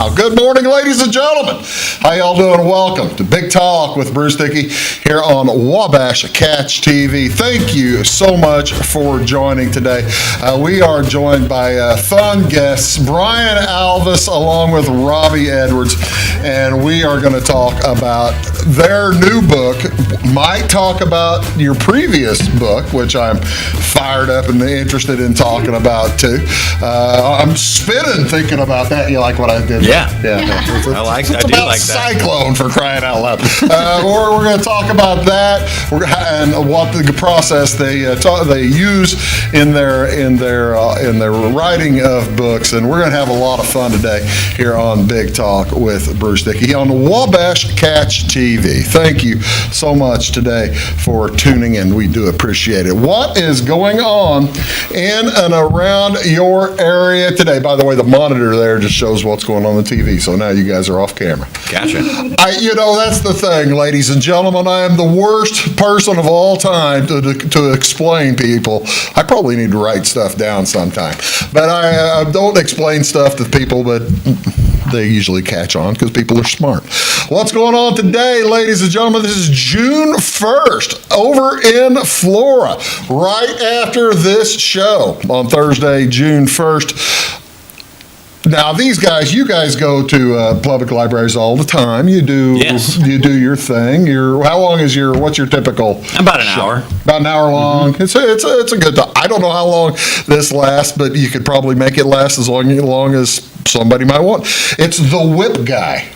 Good morning, ladies and gentlemen. How y'all doing? Welcome to Big Talk with Bruce Dickey here on Wabash Catch TV. Thank you so much for joining today. We are joined by fun guests, Brian Alvis along with Robbie Edwards, and we are going to talk about their new book. Might talk about your previous book, which I'm fired up and interested in talking about too. I'm spinning thinking about that. You like what I did? Yeah. I do like that. Cyclone, for crying out loud. We're going to talk about that and what the process they use in their writing of books, and we're going to have a lot of fun today here on Big Talk with Bruce Dickey on Wabash Catch TV. Thank you so much today for tuning in. We do appreciate it. What is going on in and around your area today? By the way, the monitor there just shows what's going on the TV, so now you guys are off camera. Gotcha. That's the thing, ladies and gentlemen. I am the worst person of all time to explain people. I probably need to write stuff down sometime, but I don't explain stuff to people, but they usually catch on because people are smart. What's going on today, ladies and gentlemen? This is June 1st over in Flora, right after this show on Thursday, June 1st. Now, you guys go to public libraries all the time. You do. Yes. You do your thing. What's your typical? About an hour. About an hour long. Mm-hmm. It's a good time. I don't know how long this lasts, but you could probably make it last as long as somebody might want. It's the Whip Guy.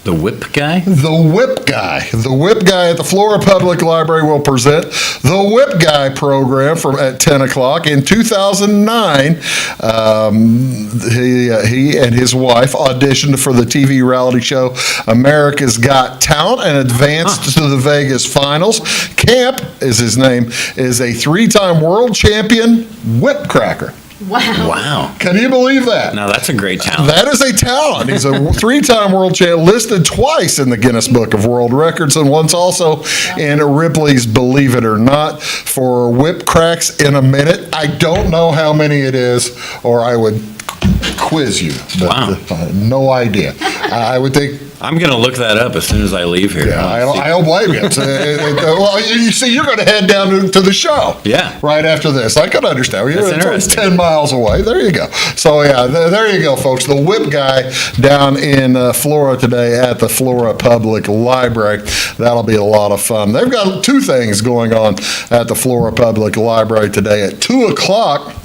The Whip Guy? The Whip Guy. The Whip Guy at the Flora Public Library will present the Whip Guy program at 10 o'clock. In 2009, he and his wife auditioned for the TV reality show America's Got Talent and advanced to the Vegas finals. Camp, is his name, is a 3-time world champion whip cracker. Wow. Can you believe that? No, that's a great talent. That is a talent. He's a 3-time world champion, listed twice in the Guinness Book of World Records and once also in Ripley's Believe It or Not for whip cracks in a minute. I don't know how many it is, or I would quiz you. But, wow. No idea. I would think. I'm going to look that up as soon as I leave here. Yeah, I don't blame you. Well, you see, you're going to head down to the show. Yeah. Right after this. I can understand. That's interesting. 10 miles away. There you go. So, yeah, there you go, folks. The Whip Guy down in Flora today at the Flora Public Library. That'll be a lot of fun. They've got 2 things going on at the Flora Public Library today. At 2 o'clock,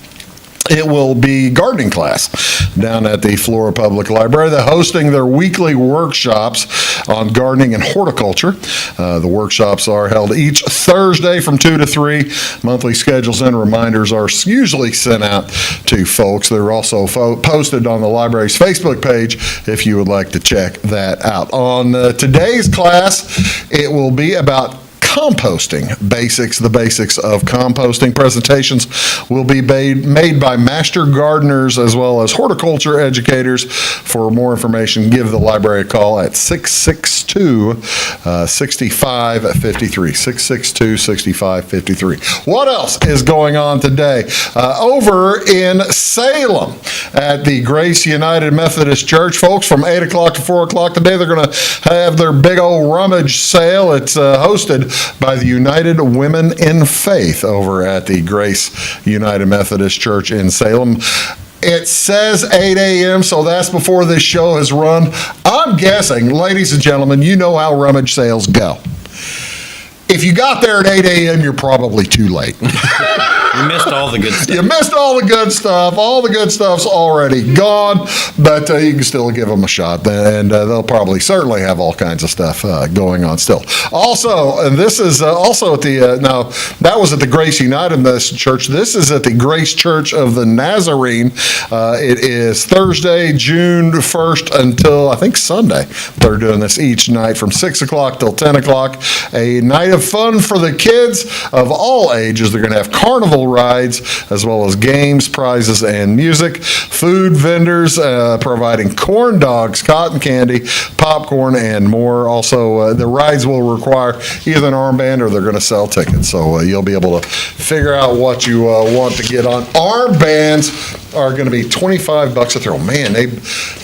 it will be gardening class down at the Flora Public Library. They're hosting their weekly workshops on gardening and horticulture. The workshops are held each Thursday from 2 to 3. Monthly schedules and reminders are usually sent out to folks. They're also posted on the library's Facebook page if you would like to check that out. On today's class, it will be about composting basics, the basics of composting. Presentations will be made by master gardeners as well as horticulture educators. For more information, give the library a call at 662-6553. 662-6553. What else is going on today? Over in Salem at the Grace United Methodist Church, folks, from 8 o'clock to 4 o'clock today, they're going to have their big old rummage sale. It's hosted by the United Women in Faith over at the Grace United Methodist Church in Salem. It says 8 a.m., so that's before this show has run. I'm guessing, ladies and gentlemen, you know how rummage sales go. If you got there at 8 a.m., you're probably too late. You missed all the good stuff. You missed all the good stuff. All the good stuff's already gone, but you can still give them a shot, and they'll certainly have all kinds of stuff going on still. Also, and this is also at the, now, that was at the Grace United Methodist Church. This is at the Grace Church of the Nazarene. It is Thursday, June 1st until, I think, Sunday. They're doing this each night from 6 o'clock till 10 o'clock. A night of fun for the kids of all ages. They're going to have carnival rides, as well as games, prizes, and music. Food vendors providing corn dogs, cotton candy, popcorn, and more. Also, the rides will require either an armband or they're going to sell tickets. So you'll be able to figure out what you want to get on. Armbands are going to be $25 a throw. Man,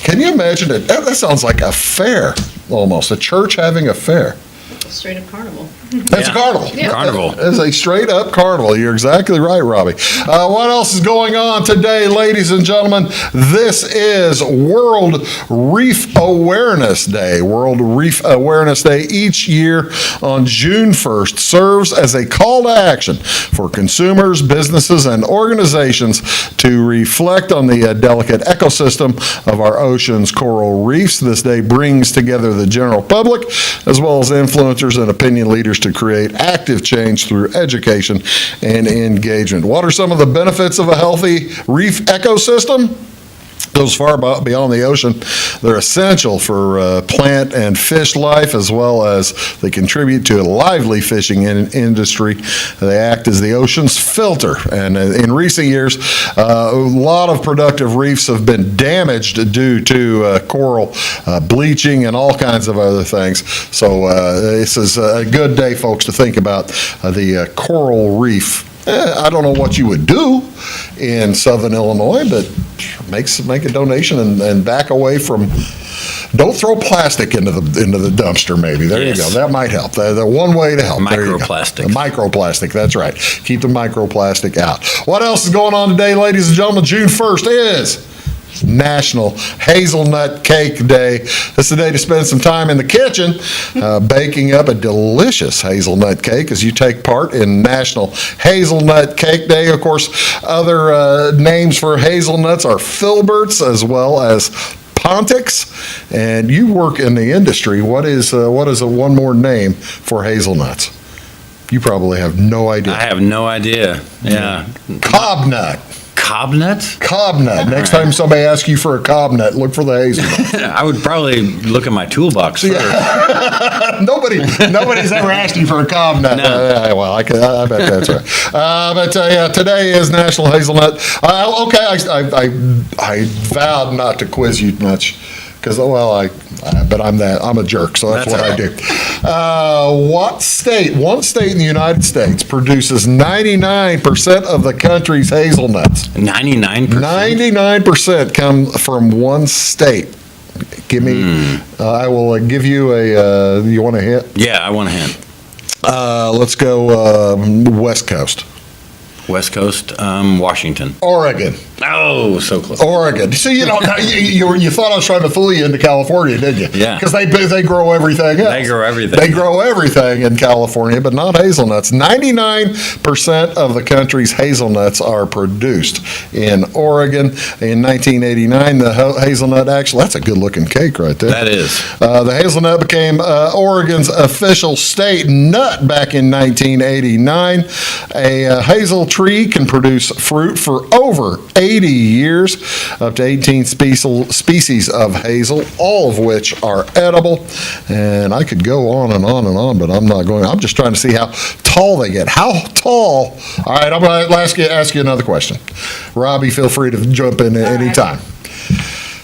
can you imagine it? That sounds like a fair, almost. A church having a fair. Straight up carnival. That's a carnival. Yeah. Carnival. It's a straight up carnival. You're exactly right, Robbie. What else is going on today, ladies and gentlemen? This is World Reef Awareness Day. World Reef Awareness Day each year on June 1st serves as a call to action for consumers, businesses, and organizations to reflect on the delicate ecosystem of our ocean's coral reefs. This day brings together the general public as well as influencers and opinion leaders to create active change through education and engagement. What are some of the benefits of a healthy reef ecosystem? Goes far beyond the ocean. They're essential for plant and fish life, as well as they contribute to a lively fishing industry. They act as the ocean's filter. And in recent years, a lot of productive reefs have been damaged due to coral bleaching and all kinds of other things. So this is a good day, folks, to think about the coral reef. I don't know what you would do in southern Illinois, but make a donation and back away from. Don't throw plastic into the dumpster. Maybe there you go. That might help. The one way to help. Microplastic. Microplastic. That's right. Keep the microplastic out. What else is going on today, ladies and gentlemen? June 1st is National Hazelnut Cake Day. This is the day to spend some time in the kitchen baking up a delicious hazelnut cake as you take part in National Hazelnut Cake Day. Of course, other names for hazelnuts are filberts as well as pontics. And you work in the industry. What is one more name for hazelnuts? You probably have no idea. I have no idea. Yeah. Cobnut. Cobnut? Cobnut. Next time somebody asks you for a cobnut, look for the hazelnut. I would probably look at my toolbox first. Nobody's ever asked you for a cobnut. No. Well, I bet that's right. But today is National Hazelnut. I vowed not to quiz you much. Because, but I'm a jerk, so that's what I do. One state in the United States produces 99% of the country's hazelnuts? 99%? 99% come from one state. Give me, I will give you you want a hint? Yeah, I want a hint. Let's go West Coast. West Coast, Washington. Oregon. Oh, so close. Oregon. See, you thought I was trying to fool you into California, didn't you? Yeah. Because they grow everything else. They grow everything. They grow everything in California, but not hazelnuts. 99% of the country's hazelnuts are produced in Oregon. In 1989, the hazelnut that's a good-looking cake right there. That is. The hazelnut became Oregon's official state nut back in 1989. A hazel tree can produce fruit for over 80 years, up to 18 species of hazel, all of which are edible. And I could go on and on and on, but I'm not going. I'm just trying to see how tall they get. How tall? All right, I'm going to ask you another question. Robbie, feel free to jump in at any time.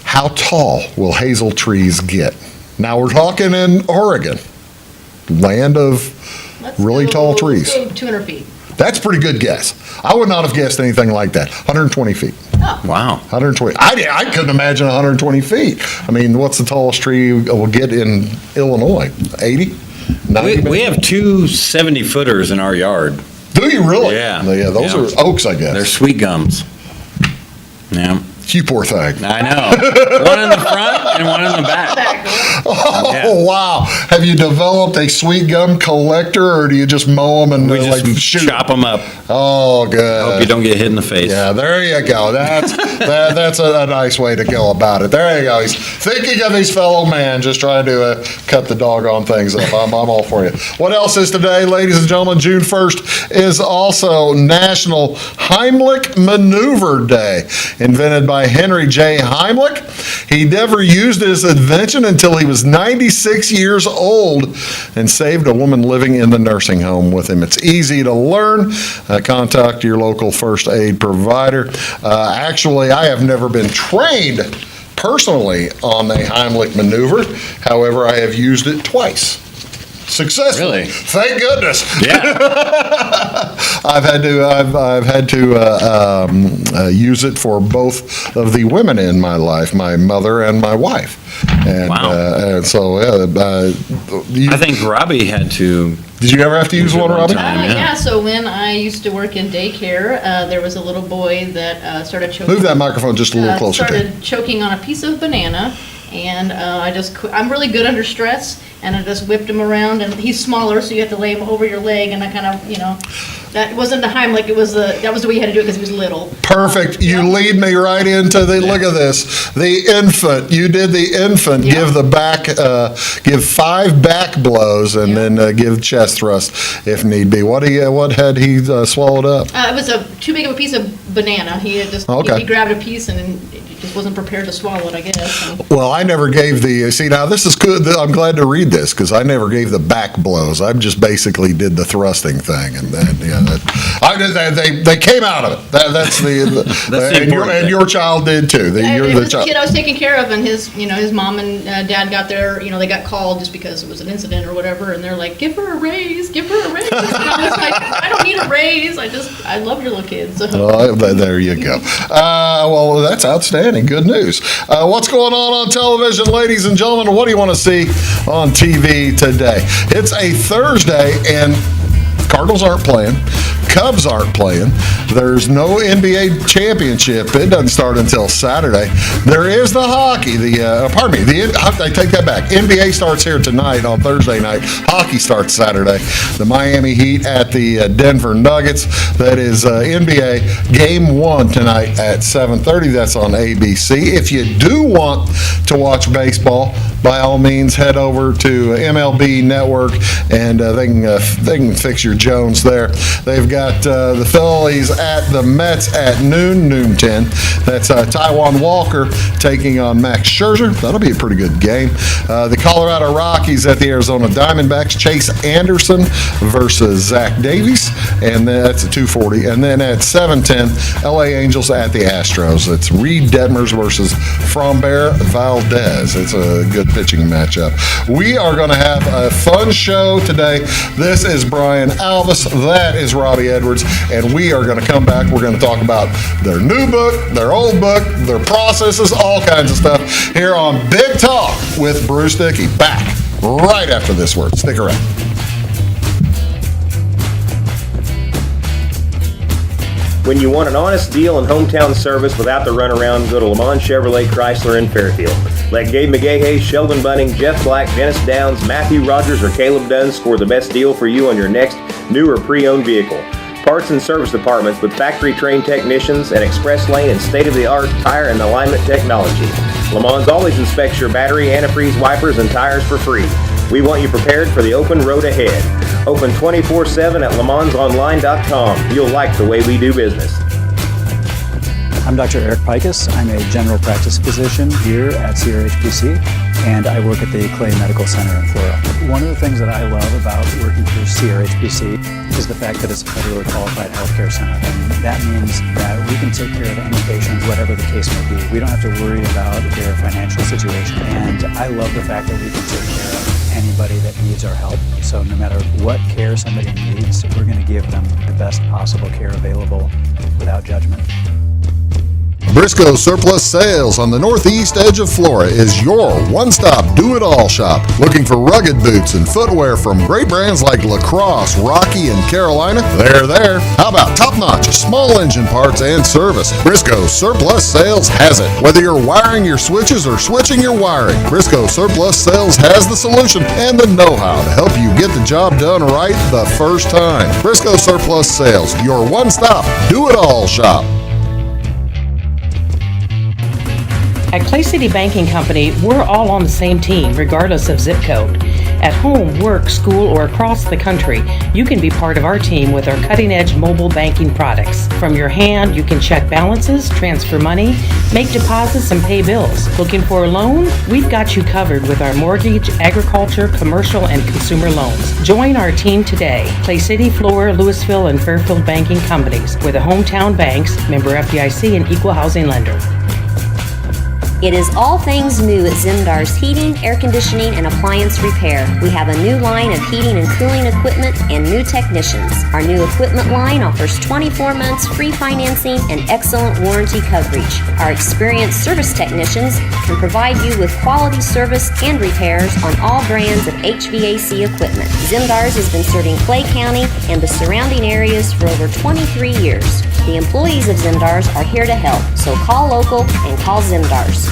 How tall will hazel trees get? Now, we're talking in Oregon, land of really tall trees. Let's go 200 feet. That's a pretty good guess. I would not have guessed anything like that. 120 feet. Oh. Wow. 120. I couldn't imagine 120 feet. I mean, what's the tallest tree we'll get in Illinois? 80? 90? We have two 70-footers in our yard. Do you really? Yeah. Those are oaks, I guess. They're sweet gums. Yeah. You poor thing. I know. One in the front and one in the back. Oh, Yeah. wow. Have you developed a sweet gum collector, or do you just mow them and We just shoot? chop them up. Oh, good. Hope you don't get hit in the face. Yeah, there you go. That's a nice way to go about it. There you go. He's thinking of his fellow man, just trying to cut the doggone things up. I'm all for you. What else is today, ladies and gentlemen? June 1st is also National Heimlich Maneuver Day, invented by by Henry J. Heimlich. He never used his invention until he was 96 years old and saved a woman living in the nursing home with him. It's easy to learn. Contact your local first aid provider. Actually, I have never been trained personally on the Heimlich maneuver. However, I have used it twice. Successfully. Really? Thank goodness. Yeah. I've had to use it for both of the women in my life, my mother and my wife. And, Wow. And so, I think Robbie had to. did you ever have to use one, Robbie? time. Yeah. Yeah, so when I used to work in daycare, there was a little boy that started choking. Move that microphone just a little closer to you. Started choking on a piece of banana, and I'm really good under stress, and I just whipped him around, and he's smaller, so you have to lay him over your leg, and I kind of, that wasn't the Heimlich, that was the way you had to do it because he was little. Perfect. You lead me right into look at this. The infant. You did the infant. Yeah. Give the back, give 5 back blows and then give chest thrust if need be. What had he swallowed up? It was too big of a piece of banana. He had just, Okay. he grabbed a piece and he just wasn't prepared to swallow it, I guess. And Well, I never gave see now this is good. I'm glad to read this because I never gave the back blows. I just basically did the thrusting thing and then, they came out of it. That's the important and thing. your child did too. It was a kid I was taking care of, and his mom and dad got there. They got called just because it was an incident or whatever, and they're like, "Give her a raise, give her a raise." And I was like, "I don't need a raise. I love your little kids." So. There you go. Well, that's outstanding. Good news. What's going on television, ladies and gentlemen? What do you want to see on TV today? It's a Thursday, and Cardinals aren't playing. Cubs aren't playing. There's no NBA championship. It doesn't start until Saturday. There is the hockey. I take that back. NBA starts here tonight on Thursday night. Hockey starts Saturday. The Miami Heat at the Denver Nuggets. That is NBA Game 1 tonight at 7:30. That's on ABC. If you do want to watch baseball, by all means, head over to MLB Network, and they can fix your Jones there. They've got the Phillies at the Mets at noon 10. That's Taijuan Walker taking on Max Scherzer. That'll be a pretty good game. The Colorado Rockies at the Arizona Diamondbacks. Chase Anderson versus Zach Davies, and that's at 2:40. And then at 7:10, LA Angels at the Astros. It's Reed Detmers versus Framber Valdez. It's a good pitching matchup. We are going to have a fun show today. This is Brian Alvis. That is Robbie Edwards, and we are going to come back. We're going to talk about their new book, their old book, their processes, all kinds of stuff here on Big Talk with Bruce Dickey. Back right after this word. Stick around. When you want an honest deal and hometown service without the runaround, go to Le Mans Chevrolet Chrysler in Fairfield. Let Gabe McGahey, Sheldon Bunning, Jeff Black, Dennis Downs, Matthew Rogers, or Caleb Dunn score the best deal for you on your next new or pre-owned vehicle. Parts and service departments with factory-trained technicians and express lane and state-of-the-art tire and alignment technology. Le Mans always inspects your battery, antifreeze, wipers, and tires for free. We want you prepared for the open road ahead. Open 24/7 at lemansonline.com. You'll like the way we do business. I'm Dr. Eric Pikus. I'm a general practice physician here at CRHPC, and I work at the Clay Medical Center in Florida. One of the things that I love about working for CRHPC is the fact that it's a federally qualified healthcare center. And that means that we can take care of any patient, whatever the case may be. We don't have to worry about their financial situation. And I love the fact that we can take care of anybody that needs our help. So no matter what care somebody needs, we're going to give them the best possible care available without judgment. Briscoe Surplus Sales on the northeast edge of Florida is your one-stop do-it-all shop. Looking for rugged boots and footwear from great brands like Lacrosse, Rocky, and Carolina? They're there. How about top-notch small engine parts and service? Briscoe Surplus Sales has it. Whether you're wiring your switches or switching your wiring, Briscoe Surplus Sales has the solution and the know-how to help you get the job done right the first time. Briscoe Surplus Sales, your one-stop do-it-all shop. At Clay City Banking Company, we're all on the same team, regardless of zip code. At home, work, school, or across the country, you can be part of our team with our cutting-edge mobile banking products. From your hand, you can check balances, transfer money, make deposits, and pay bills. Looking for a loan? We've got you covered with our mortgage, agriculture, commercial, and consumer loans. Join our team today. Clay City, Flora, Louisville, and Fairfield banking companies. We're the hometown banks, member FDIC, and equal housing lender. It is all things new at Zimdar's Heating, Air Conditioning, and Appliance Repair. We have a new line of heating and cooling equipment and new technicians. Our new equipment line offers 24 months free financing and excellent warranty coverage. Our experienced service technicians can provide you with quality service and repairs on all brands of HVAC equipment. Zimdar's has been serving Clay County and the surrounding areas for over 23 years. The employees of Zimdar's are here to help, so call local and call Zimdar's.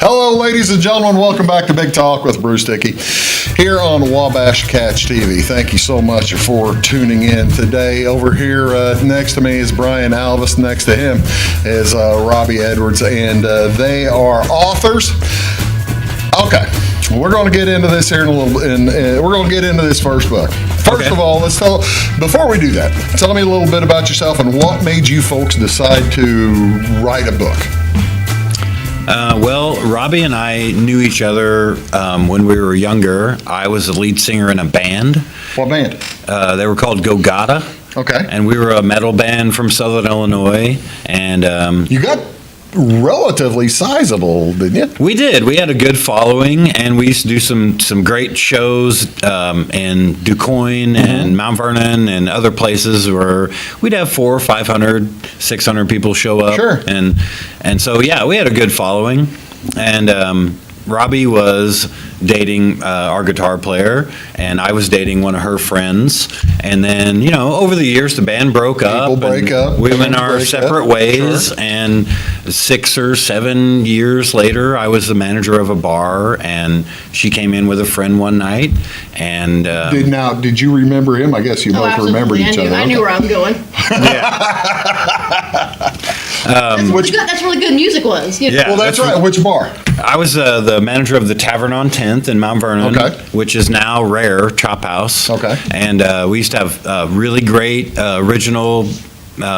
Hello, ladies and gentlemen. Welcome back to Big Talk with Bruce Dickey here on Wabash Catch TV. Thank you so much for tuning in today. Over here next to me is Brian Alvis. Next to him is Robbie Edwards, and they are authors. Okay. We're going to get into this here in a little, and we're going to get into this first book. First of all, before we do that, tell me a little bit about yourself and what made you folks decide to write a book. Well, Robbie and I knew each other when we were younger. I was the lead singer in a band. What band? They were called Go Gotta. Okay. And we were a metal band from Southern Illinois. And You got relatively sizable, didn't you? we did. We had a good following, and we used to do some great shows in DuQuoin and Mount Vernon and other places where we'd have 400, 500, 600 people show up. Sure. And so, yeah, we had a good following. And Robbie was dating our guitar player, and I was dating one of her friends. And then, over the years, the band broke up. People break and up. We went bands our break separate up. ways. Sure. And 6 or 7 years later, I was the manager of a bar, and she came in with a friend one night. And Did you remember him? I guess you both absolutely. remember each other. I knew where I was going. That's where the good music was. Yeah. Well, that's right. Which bar? I was the manager of the Tavern on 10th in Mount Vernon, Okay. which is now Rare Chop House. Okay. And we used to have really great original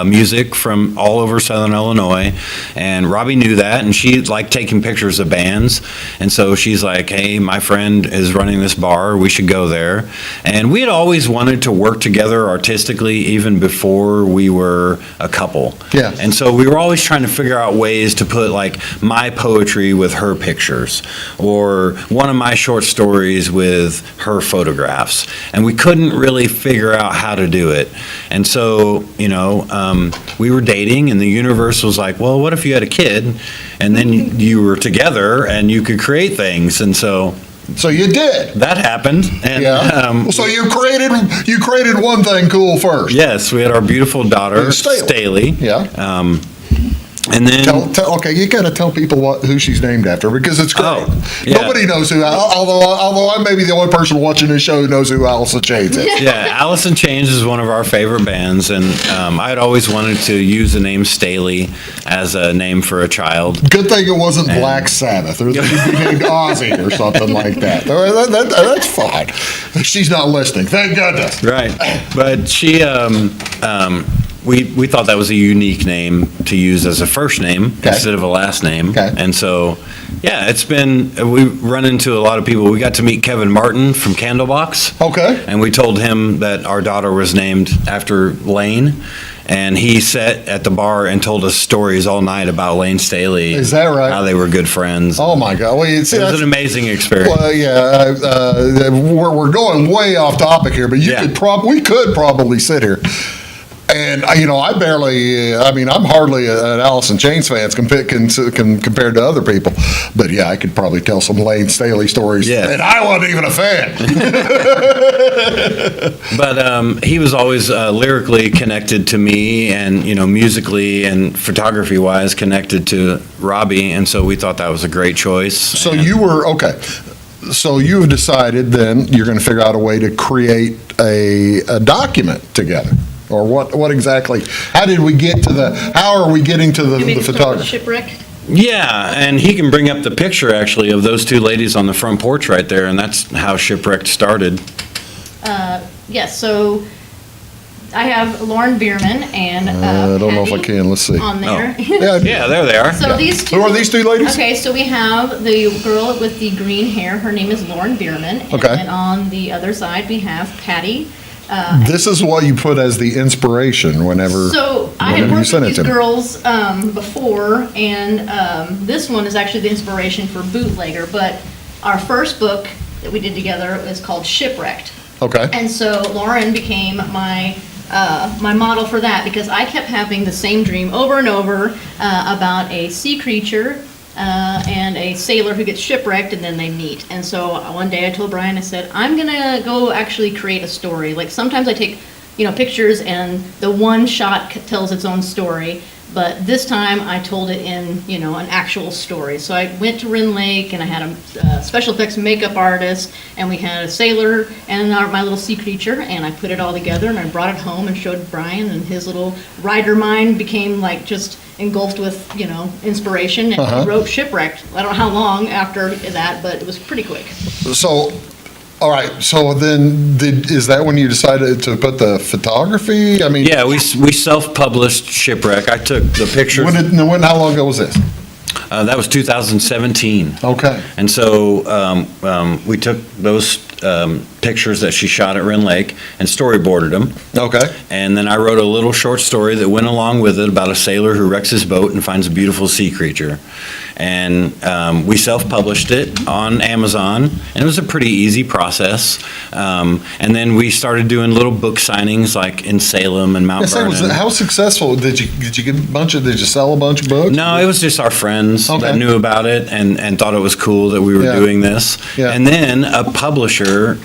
music from all over Southern Illinois, and Robbie knew that, and she liked taking pictures of bands, and so she's like, hey, my friend is running this bar, we should go there. And we had always wanted to work together artistically even before we were a couple. Yeah. And so we were always trying to figure out ways to put like my poetry with her pictures, or one of my short stories with her photographs, and we couldn't really figure out how to do it. And so, we were dating, and the universe was like, well, what if you had a kid, and then you were together, and you could create things, and so you did. that happened. And, Yeah. So you created one thing cool first. yes, we had our beautiful daughter, Staley. Staley. Yeah. And then Okay, you got to tell people who she's named after, because it's great. Oh, yeah. Nobody knows who. Although I may be the only person watching this show who knows who Allison Chains is. yeah, Alice in Chains is one of our favorite bands, and I'd always wanted to use the name Staley as a name for a child. Good thing it wasn't Black Sabbath, or they'd be named Ozzy or something like that. That's fine. She's not listening. Thank goodness. Right, but she, we thought that was a unique name to use as a first name instead of a last name. Okay. And so, yeah, we've run into a lot of people. We got to meet Kevin Martin from Candlebox. Okay. And we told him that our daughter was named after Lane. And he sat at the bar and told us stories all night about Lane Staley. Is that right? How they were good friends. Oh my God! Well, It was an amazing experience. Well, yeah, we're going way off topic here, but we could probably sit here. And I'm hardly an Alice in Chains fan compared to other people. But yeah, I could probably tell some Lane Staley stories. Yeah. And I wasn't even a fan. But he was always lyrically connected to me, and musically and photography wise connected to Robbie, and so we thought that was a great choice. So And- you were okay. So you've decided then you're going to figure out a way to create a document together, or what exactly? How are we getting to the photography? Shipwreck. Yeah, and he can bring up the picture, actually, of those two ladies on the front porch right there, and that's how Shipwrecked started. Yes, so I have Lauren Bierman and I don't know if I Patty can. Let's see. on there. Yeah, there they are. So these two. Who are these two ladies? Okay, so we have the girl with the green hair. Her name is Lauren Bierman. And Okay. then on the other side, we have Patty. This is what you put as the inspiration whenever. So I had whenever you worked sent with it these to me. girls before, and this one is actually the inspiration for Bootlegger. But our first book that we did together is called Shipwrecked. Okay. And so Lauren became my model for that, because I kept having the same dream over and over about a sea creature and a sailor who gets shipwrecked, and then they meet. And so one day I told Brian, I said, I'm gonna go actually create a story. Like sometimes I take, pictures and the one shot tells its own story. But this time I told it in, an actual story. So I went to Rin Lake and I had a special effects makeup artist, and we had a sailor and my little sea creature, and I put it all together and I brought it home and showed Brian, and his little writer mind became like just engulfed with, inspiration, and he wrote Shipwrecked. I don't know how long after that, but it was pretty quick. So, all right. So then, is that when you decided to put the photography? I mean, Yeah, we self-published Shipwreck. I took the pictures. How long ago was this? That was 2017. Okay. And so we took those pictures that she shot at Ren Lake and storyboarded them. Okay. And then I wrote a little short story that went along with it about a sailor who wrecks his boat and finds a beautiful sea creature. And we self-published it on Amazon, and it was a pretty easy process. And then we started doing little book signings like in Salem and Mount Vernon. How successful did you get did you sell a bunch of books? No, it was just our friends Okay. that knew about it and thought it was cool that we were Yeah. doing this. Yeah. And then a publisher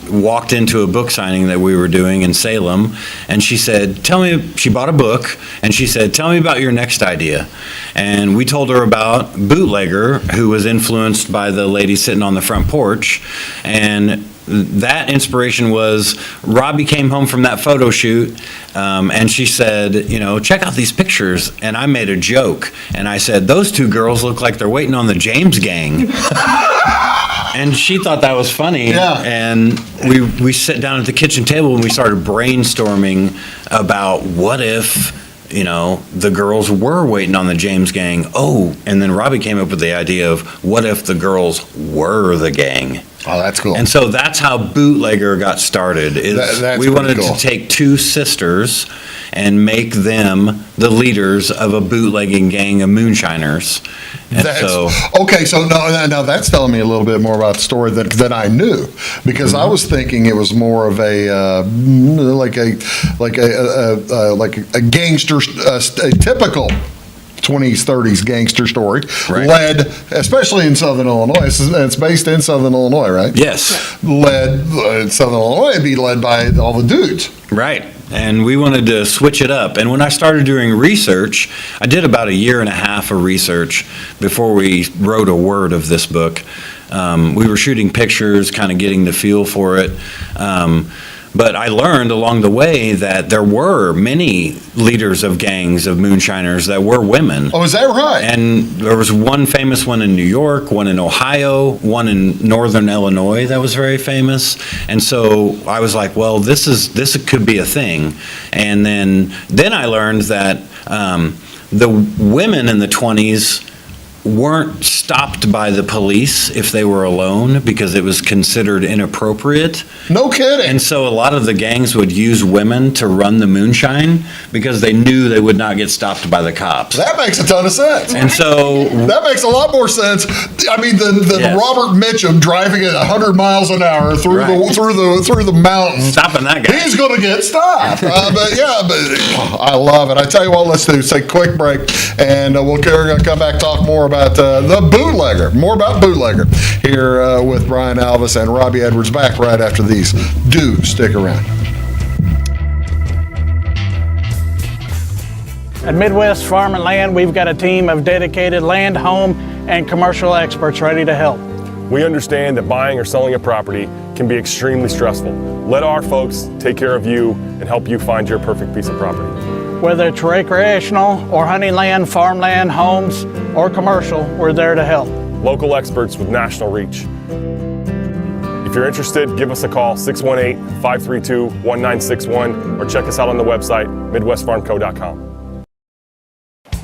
walked into a book signing that we were doing in Salem, and she said, she bought a book, and she said, tell me about your next idea. And we told her about Bootlegger, who was influenced by the lady sitting on the front porch. And that inspiration was, Robbie came home from that photo shoot, and she said, check out these pictures. And I made a joke, and I said, those two girls look like they're waiting on the James gang. And she thought that was funny. Yeah. And we sat down at the kitchen table and we started brainstorming about what if, the girls were waiting on the James gang. Oh, and then Robbie came up with the idea of what if the girls were the gang. Oh, that's cool. And so that's how Bootlegger got started. That's we pretty wanted cool. to take two sisters and make them the leaders of a bootlegging gang of moonshiners. And Okay, so now that's telling me a little bit more about the story that I knew, because I was thinking it was more of a like a gangster, a typical 20s, 30s gangster story, Right. led, especially in Southern Illinois. It's based in Southern Illinois, right? Yes. Led in Southern Illinois, it'd be led by all the dudes. Right. And we wanted to switch it up. And when I started doing research, I did about a year and a half of research before we wrote a word of this book. We were shooting pictures, kind of getting the feel for it. But I learned along the way that there were many leaders of gangs of moonshiners that were women. Oh, is that right? And there was one famous one in New York, one in Ohio, one in northern Illinois that was very famous. And so I was like, well, this could be a thing. And then I learned that the women in the 20s weren't stopped by the police if they were alone because it was considered inappropriate. No kidding. And so a lot of the gangs would use women to run the moonshine because they knew they would not get stopped by the cops. That makes a ton of sense. And so That makes a lot more sense. I mean, than Yes. Robert Mitchum driving at 100 miles an hour through Right. through the mountains. stopping that guy. He's going to get stopped. But I love it. I tell you what, let's take a quick break, and we're going to come back and talk more about the Bootlegger. More about Bootlegger here with Brian Alvis and Robbie Edwards. Back right after these. Do stick around. At Midwest Farm and Land, we've got a team of dedicated land, home, and commercial experts ready to help. We understand that buying or selling a property can be extremely stressful. Let our folks take care of you and help you find your perfect piece of property. Whether it's recreational or hunting land, farmland, homes, or commercial, we're there to help. Local experts with national reach. If you're interested, give us a call, 618-532-1961, or check us out on the website, midwestfarmco.com.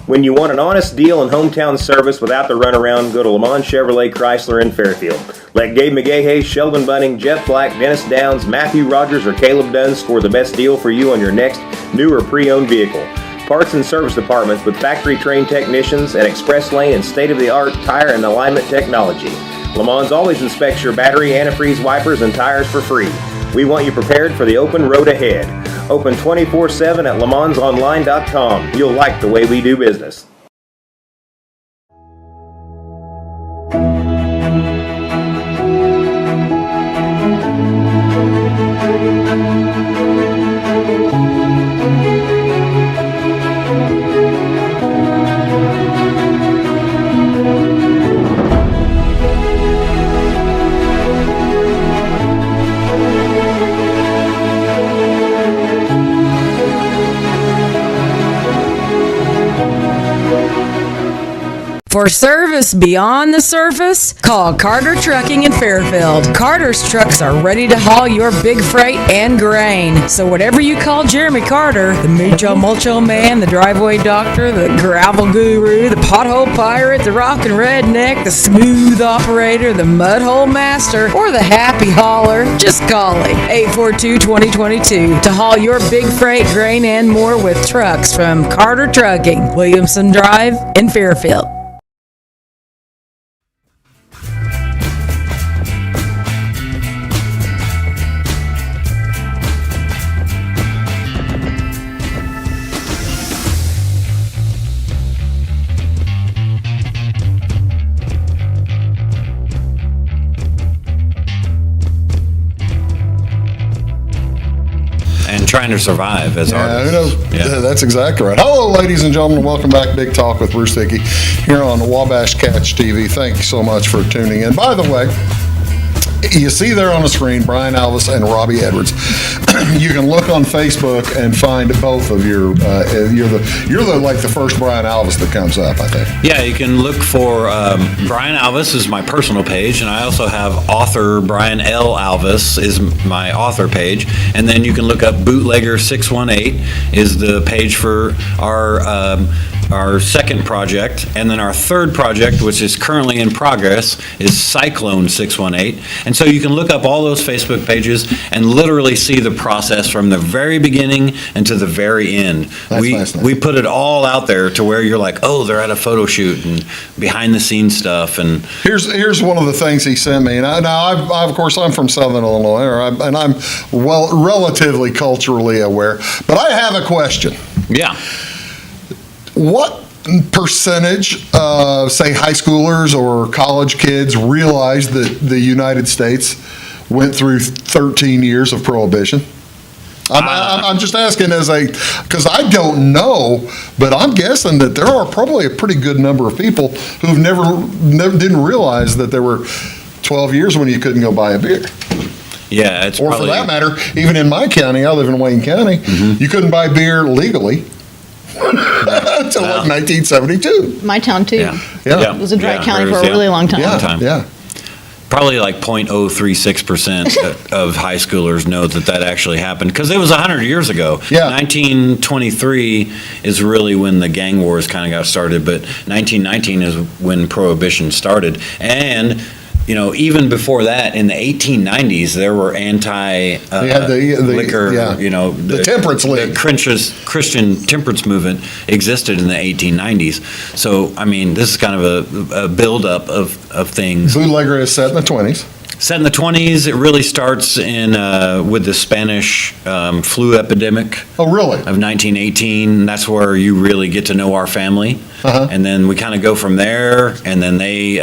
When you want an honest deal and hometown service without the runaround, go to Lamont Chevrolet Chrysler in Fairfield. Let Gabe McGahey, Sheldon Bunning, Jeff Black, Dennis Downs, Matthew Rogers, or Caleb Dunn score the best deal for you on your next new or pre-owned vehicle. Parts and service departments with factory-trained technicians and express lane and state-of-the-art tire and alignment technology. Lamont always inspects your battery, antifreeze, wipers, and tires for free. We want you prepared for the open road ahead. Open 24/7 at LaMonsOnline.com. You'll like the way we do business. For service beyond the surface, call Carter Trucking in Fairfield. Carter's trucks are ready to haul your big freight and grain. So whatever you call Jeremy Carter, the Mucho Mulcho Man, the driveway doctor, the gravel guru, the pothole pirate, the rockin' redneck, the smooth operator, the mudhole master, or the happy hauler, just call him. 842-2022 to haul your big freight, grain, and more with trucks from Carter Trucking, Williamson Drive in Fairfield. Trying to survive as artists. Who knows? Yeah. That's exactly right. Hello, ladies and gentlemen. Welcome back to Big Talk with Bruce Dickey here on Wabash Catch TV. Thank you so much for tuning in. By the way, you see there on the screen Brian Alvis and Robbie Edwards. You can look on Facebook and find both of your. You're the first Brian Alvis that comes up, I think. Yeah, you can look for Brian Alvis is my personal page, and I also have author Brian L. Alvis is my author page, and then you can look up Bootlegger 618 is the page for our second project, and then our third project, which is currently in progress, is Cyclone 618. And so you can look up all those Facebook pages and literally see the process from the very beginning and to the very end. That's we put it all out there to where you're like, oh, they're at a photo shoot and behind the scenes stuff. And here's one of the things he sent me. And of course, I'm from Southern Illinois, and I'm relatively culturally aware. But I have a question. Yeah. What percentage of, say, high schoolers or college kids realize that the United States went through 13 years of prohibition? I'm just asking because I don't know, but I'm guessing that there are probably a pretty good number of people who've never didn't realize that there were 12 years when you couldn't go buy a beer. Yeah, it's or probably, for that matter, even in my county, I live in Wayne County, you couldn't buy beer legally until like 1972. My town too. Yeah. It was a dry county for a really long time. Yeah. Probably like 0.036% of high schoolers know that actually happened, because it was 100 years ago. Yeah. 1923 is really when the gang wars kind of got started, but 1919 is when Prohibition started. And even before that, in the 1890s, there were anti-liquor, the temperance league. The Christian temperance movement existed in the 1890s. So, I mean, this is kind of a buildup of things. Bootlegger is set in the 20s. Set in the 20s, it really starts with the Spanish flu epidemic. Oh, really? Of 1918. That's where you really get to know our family. And then we kind of go from there, and then they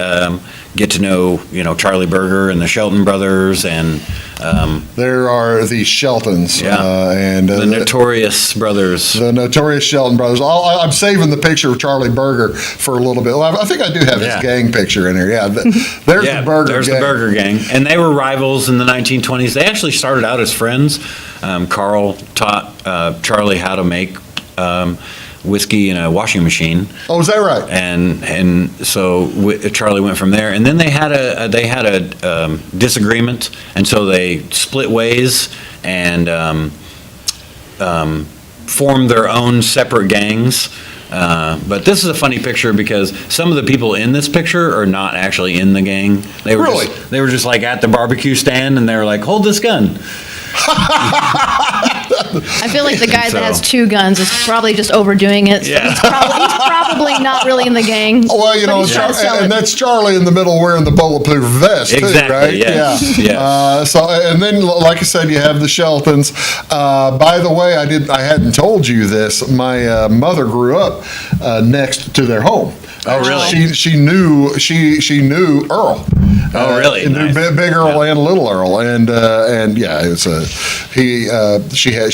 get to know, Charlie Berger and the Shelton brothers, and There are the Sheltons. And the Notorious Brothers. The Notorious Shelton Brothers. I'm saving the picture of Charlie Burger for a little bit. Well, I think I do have his gang picture in here. Yeah, there's the Burger there's Gang. the Burger Gang. And they were rivals in the 1920s. They actually started out as friends. Carl taught Charlie how to make whiskey in a washing machine. Oh, is that right? And so Charlie went from there, and then they had a disagreement, and so they split ways and formed their own separate gangs. But this is a funny picture because some of the people in this picture are not actually in the gang. They were they were just like at the barbecue stand, and they were like, "Hold this gun." I feel like the guy that has two guns is probably just overdoing it. So he's probably not really in the gang. Well, you know, and that's Charlie in the middle wearing the bulletproof vest, too, right? Yes. Yeah. Yes. So, and then, like I said, you have the Sheltons. By the way, I hadn't told you this. My mother grew up next to their home. Oh, really? She knew Earl. Oh, really? Nice. Big Earl and Little Earl, and yeah, it's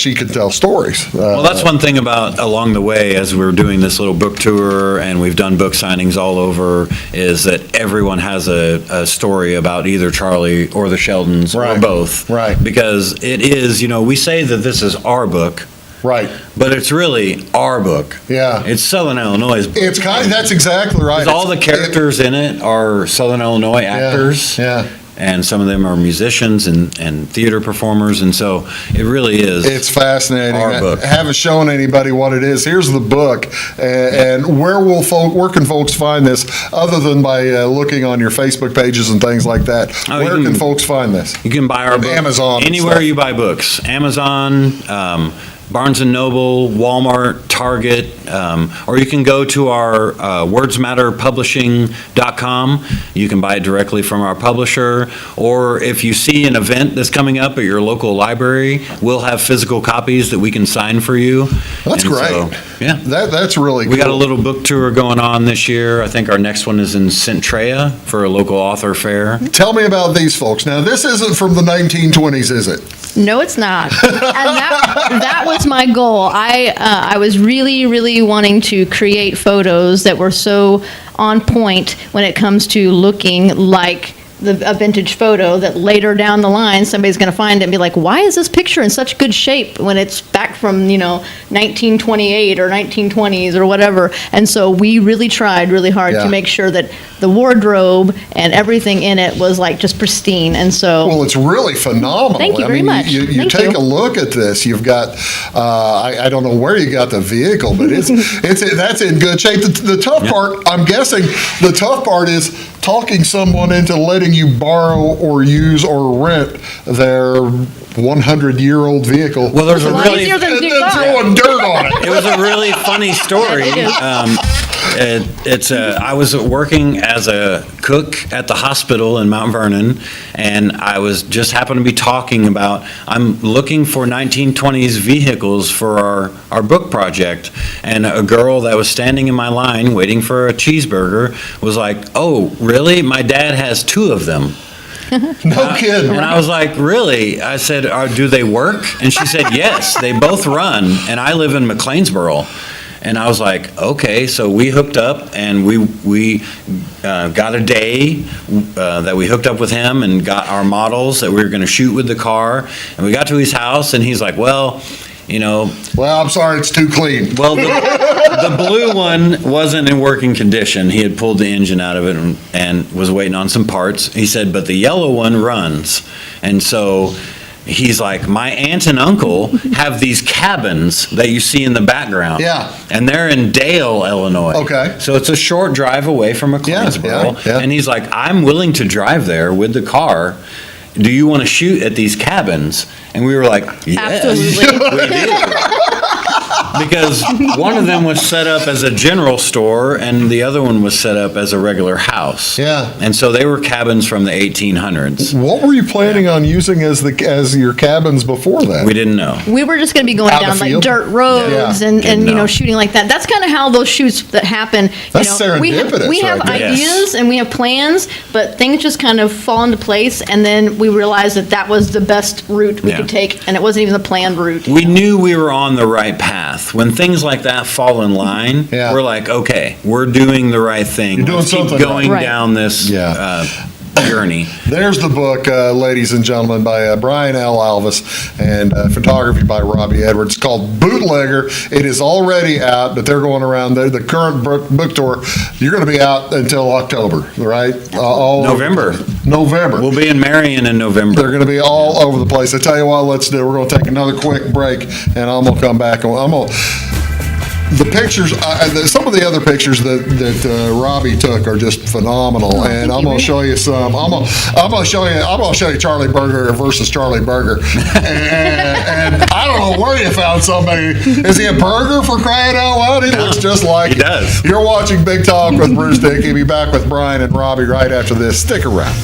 she could tell stories. Well, that's one thing about along the way as we're doing this little book tour and we've done book signings all over is that everyone has a story about either Charlie or the Sheltons or both. Right. Because it is, we say that this is our book. Right. But it's really our book. Yeah. It's Southern Illinois' book. That's exactly right. All the characters in it are Southern Illinois actors. Yeah. And some of them are musicians and theater performers, and so it really is. It's fascinating. Our book. I haven't shown anybody what it is. Here's the book, and where can folks find this other than by looking on your Facebook pages and things like that? Where can folks find this? You can buy our book Amazon anywhere you buy books. Amazon. Barnes & Noble, Walmart, Target, or you can go to our wordsmatterpublishing.com. You can buy it directly from our publisher, or if you see an event that's coming up at your local library, we'll have physical copies that we can sign for you. That's great. So, yeah. That's really cool. We got a little book tour going on this year. I think our next one is in Centraea for a local author fair. Tell me about these folks. Now, this isn't from the 1920s, is it? No, it's not. And that was my goal. I was really, really wanting to create photos that were so on point when it comes to looking like a vintage photo that later down the line somebody's going to find it and be like, why is this picture in such good shape when it's back from 1928 or 1920s or whatever. And so we really tried really hard to make sure that the wardrobe and everything in it was like just pristine. And so well, it's really phenomenal. Thank you very much. You take a look at this. You've got I don't know where you got the vehicle, but that's in good shape. The tough part, I'm guessing, the tough part is talking someone into letting you borrow or use or rent their 100-year-old vehicle. Well, there's a really easier than throwing dirt on it. It was a really funny story. I was working as a cook at the hospital in Mount Vernon, and I was just happened to be talking about I'm looking for 1920s vehicles for our book project, and a girl that was standing in my line waiting for a cheeseburger was like, "Oh, really? My dad has two of them." No kidding. And I was like, really? I said, do they work? And she said, yes, they both run. And I live in McLeansboro. And I was like, okay. So we hooked up, and we got a day that we hooked up with him and got our models that we were going to shoot with the car. And we got to his house, and he's like, well, I'm sorry, it's too clean. Well, the blue one wasn't in working condition. He had pulled the engine out of it and was waiting on some parts. He said, but the yellow one runs. And so he's like, my aunt and uncle have these cabins that you see in the background. Yeah. And they're in Dale, Illinois. Okay. So it's a short drive away from McLeansboro. Yeah. And he's like, I'm willing to drive there with the car. Do you want to shoot at these cabins? And we were like, yes. Absolutely. We do. Because one of them was set up as a general store and the other one was set up as a regular house. Yeah. And so they were cabins from the 1800s. What were you planning on using as your cabins before that? We didn't know. We were just going to be going Out in down the like field? dirt roads Yeah. and No. shooting like that. That's kind of how those shoots that happen. That's we serendipitous have right there. ideas and we have plans, but things just kind of fall into place. And then we realized that was the best route we Yeah. could take, and it wasn't even the planned route. We knew we were on the right path. When things like that fall in line, Yeah. we're like, okay, we're doing the right thing. You're doing Let's keep something going right. down this journey. There's the book, ladies and gentlemen, by Brian L. Alvis and photography by Robbie Edwards. It's called Bootlegger. It is already out, but they're going around there. The current book tour, you're going to be out until October, right? All November. November. We'll be in Marion in November. They're going to be all over the place. I tell you what, let's do. We're going to take another quick break, and I'm going to come back. The pictures, some of the other pictures that Robbie took are just phenomenal, and I'm going to show you some. I'm going to show you Charlie Burger versus Charlie Burger, and I don't know where you found somebody. Is he a burger for crying out loud? He looks just like He does. You're watching Big Talk with Bruce Dickey. Be back with Brian and Robbie right after this. Stick around.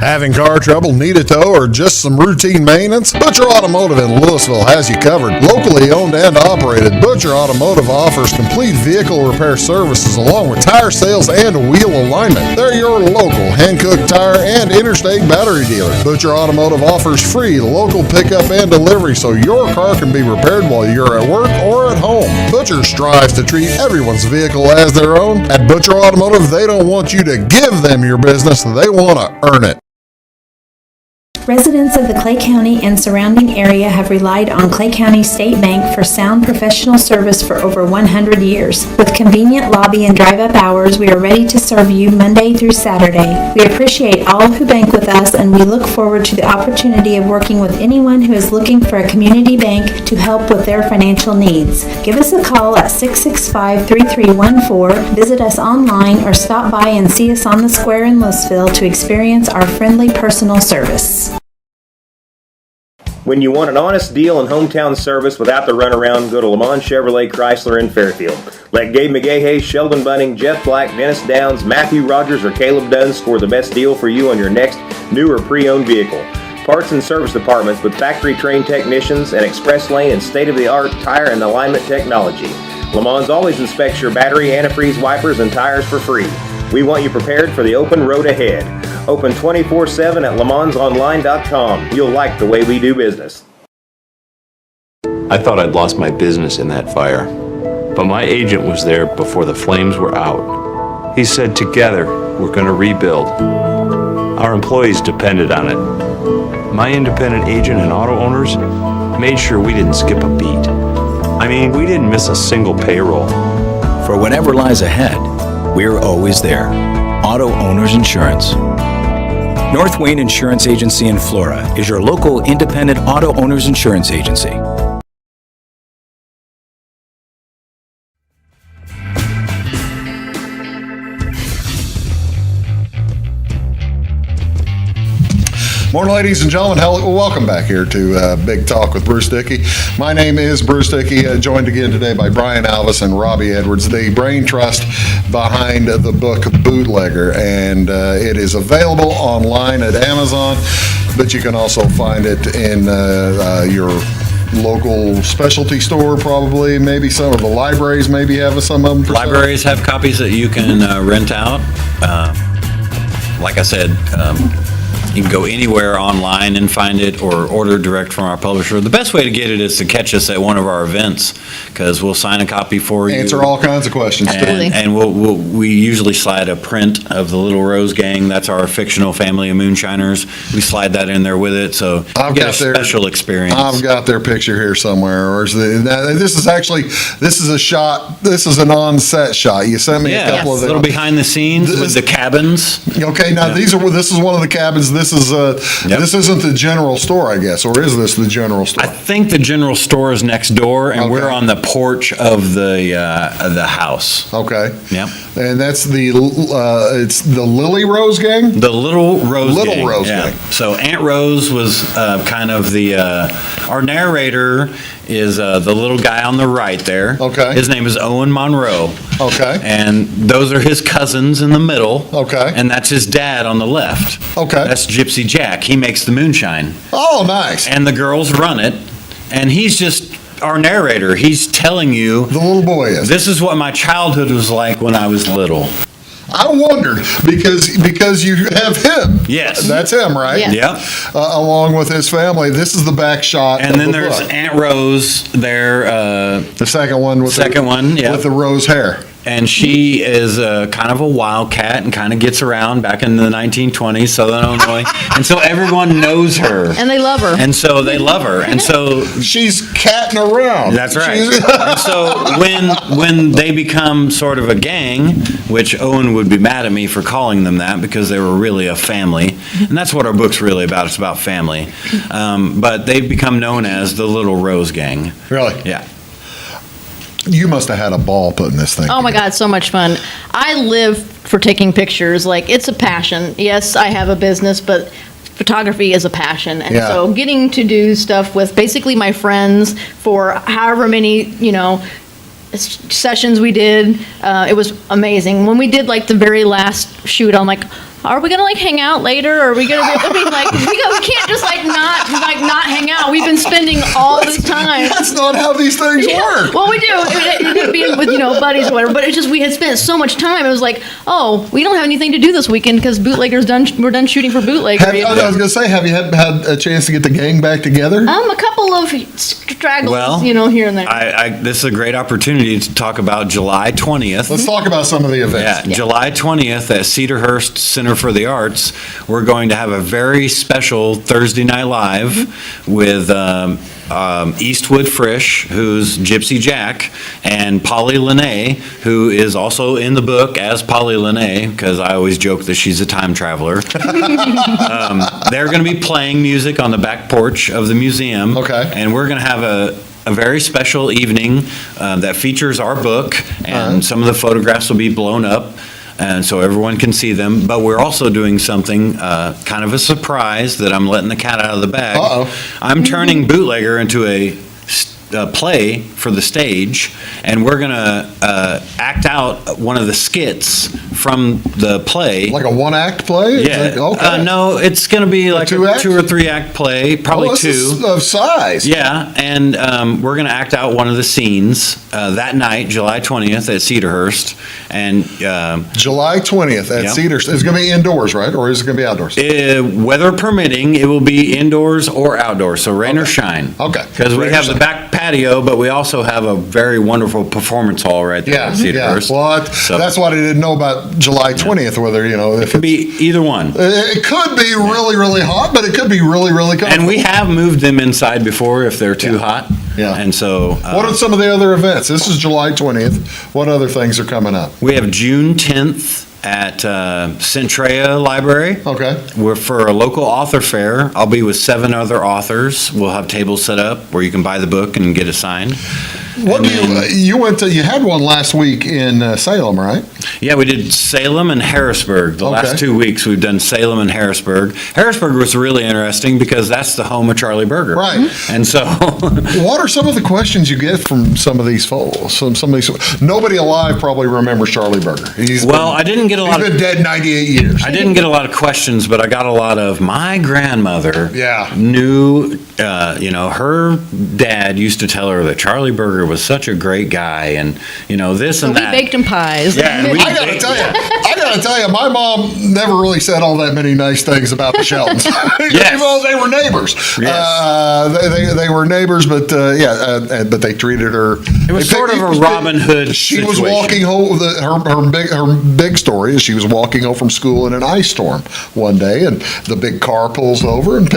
Having car trouble, need a tow, or just some routine maintenance? Butcher Automotive in Louisville has you covered. Locally owned and operated, Butcher Automotive offers complete vehicle repair services along with tire sales and wheel alignment. They're your local hand-cooked tire and interstate battery dealer. Butcher Automotive offers free local pickup and delivery so your car can be repaired while you're at work or at home. Butcher strives to treat everyone's vehicle as their own. At Butcher Automotive, they don't want you to give them your business, they want to earn it. Residents of the Clay County and surrounding area have relied on Clay County State Bank for sound professional service for over 100 years. With convenient lobby and drive-up hours, we are ready to serve you Monday through Saturday. We appreciate all who bank with us, and we look forward to the opportunity of working with anyone who is looking for a community bank to help with their financial needs. Give us a call at 665-3314, visit us online, or stop by and see us on the square in Louisville to experience our friendly personal service. When you want an honest deal and hometown service without the runaround, go to Lamont Chevrolet Chrysler in Fairfield. Let Gabe McGahey, Sheldon Bunning, Jeff Black, Dennis Downs, Matthew Rogers, or Caleb Dunn score the best deal for you on your next new or pre-owned vehicle. Parts and service departments with factory-trained technicians and express lane and state-of-the-art tire and alignment technology. Lamont's always inspects your battery, antifreeze, wipers, and tires for free. We want you prepared for the open road ahead. Open 24/7 at LaMonsOnline.com. You'll like the way we do business. I thought I'd lost my business in that fire, but my agent was there before the flames were out. He said, together, we're going to rebuild. Our employees depended on it. My independent agent and auto owners made sure we didn't skip a beat. I mean, we didn't miss a single payroll. For whatever lies ahead, we're always there. Auto Owners Insurance. North Wayne Insurance Agency in Flora is your local independent auto owners insurance agency. Morning, ladies and gentlemen. Welcome back here to Big Talk with Bruce Dickey. My name is Bruce Dickey, joined again today by Brian Alvis and Robbie Edwards, the brain trust behind the book Bootlegger. And it is available online at Amazon, but you can also find it in your local specialty store, probably. Maybe some of the libraries maybe have some of them for Libraries have copies that you can rent out. Like I said, you can go anywhere online and find it or order direct from our publisher. The best way to get it is to catch us at one of our events, because we'll sign a copy for you. Answer all kinds of questions. And we usually slide a print of the Little Rose Gang. That's our fictional family of moonshiners. We slide that in there with it, so you get a special experience. I've got their picture here somewhere. Or this is a shot. This is an on-set shot. You sent me a couple of them. a little behind the scenes with the cabins. Okay, now this is one of the cabins is this isn't the general store, I guess, or is this the general store? I think the general store is next door, and we're on the porch of the house. Okay. Yep. And that's it's the Lily Rose gang? The Little Rose Little gang. Rose yeah. gang. So Aunt Rose was kind of our narrator is the little guy on the right there. Okay. His name is Owen Monroe. Okay. And those are his cousins in the middle. Okay. And that's his dad on the left. Okay. That's Gypsy Jack. He makes the moonshine. Oh, nice. And the girls run it. And he's just our narrator. He's telling you. The little boy is. This is what my childhood was like when I was little. I wondered because you have him. Yes. That's him, right? Yeah. Yep. Along with his family. This is the back shot. And of then the there's book. Aunt Rose there. The second one with yeah. the rose hair. And she is kind of a wildcat and kind of gets around back in the 1920s, Southern Illinois. And so everyone knows her. And they love her. And so they love her. And so she's catting around. That's right. And so when they become sort of a gang, which Owen would be mad at me for calling them that because they were really a family. And that's what our book's really about. It's about family. But they've become known as the Little Rose Gang. Really? Yeah. You must have had a ball putting this thing Oh my God, so much fun. I live for taking pictures. Like, it's a passion. Yes, I have a business, but photography is a passion. And so getting to do stuff with basically my friends for however many, sessions we did, it was amazing. When we did like the very last shoot, I'm like, are we gonna hang out later? Or are we gonna be like, we can't just not hang out. We've been spending all this time. That's not how these things work. Well, we do. It ended up being with buddies or whatever. But it's just we had spent so much time. It was like, oh, we don't have anything to do this weekend because Bootlegger's done. We're done shooting for Bootlegger. I was gonna say, have you had a chance to get the gang back together? A couple of stragglers, here and there. This is a great opportunity to talk about July 20th. Let's talk about some of the events. Yeah, July 20th at Cedarhurst Center for the Arts, we're going to have a very special Thursday Night Live with Eastwood Frisch, who's Gypsy Jack, and Polly Lene, who is also in the book as Polly Lene, because I always joke that she's a time traveler. They're going to be playing music on the back porch of the museum. Okay. And we're going to have a very special evening that features our book, and some of the photographs will be blown up. And so everyone can see them. But we're also doing something, kind of a surprise that I'm letting the cat out of the bag. I'm turning Bootlegger into a play for the stage, and we're going to act out one of the skits from the play. Like a one-act play? Yeah. Okay. No, it's going to be like a 2 or 3 act play, probably 2. This of size. Yeah, and we're going to act out one of the scenes that night, July 20th at Cedarhurst. And July 20th at Cedarhurst. It's going to be indoors, right? Or is it going to be outdoors? Weather permitting, it will be indoors or outdoors, so rain or shine. Okay. Because we have the back patio, but we also have a very wonderful performance hall right there at Cedarhurst. Well, that's what I didn't know about July 20th, whether, if it could be either one. It could be really, really hot, but it could be really, really cold. And we have moved them inside before if they're too hot. Yeah. And so. What are some of the other events? This is July 20th. What other things are coming up? We have June 10th at Centrea Library. Okay. We're for a local author fair. I'll be with 7 other authors. We'll have tables set up where you can buy the book and get it signed. What you had one last week in Salem, right? Yeah, we did Salem and Harrisburg. The last 2 weeks we've done Salem and Harrisburg. Harrisburg was really interesting because that's the home of Charlie Burger. Right. And so what are some of the questions you get from some of these folks? Some of these nobody alive probably remembers Charlie Burger. I didn't get a lot. He's been dead 98 years. I didn't get a lot of questions, but I got a lot of my grandmother knew, her dad used to tell her that Charlie Burger was such a great guy, and this and that. We baked him pies. Yeah, and I gotta tell you, my mom never really said all that many nice things about the Sheltons. Well, they were neighbors. Yes. They were neighbors, but but they treated her. It was sort of a Robin Hood She was situation. walking home. Her big story is she was walking home from school in an ice storm one day, and the big car pulls over and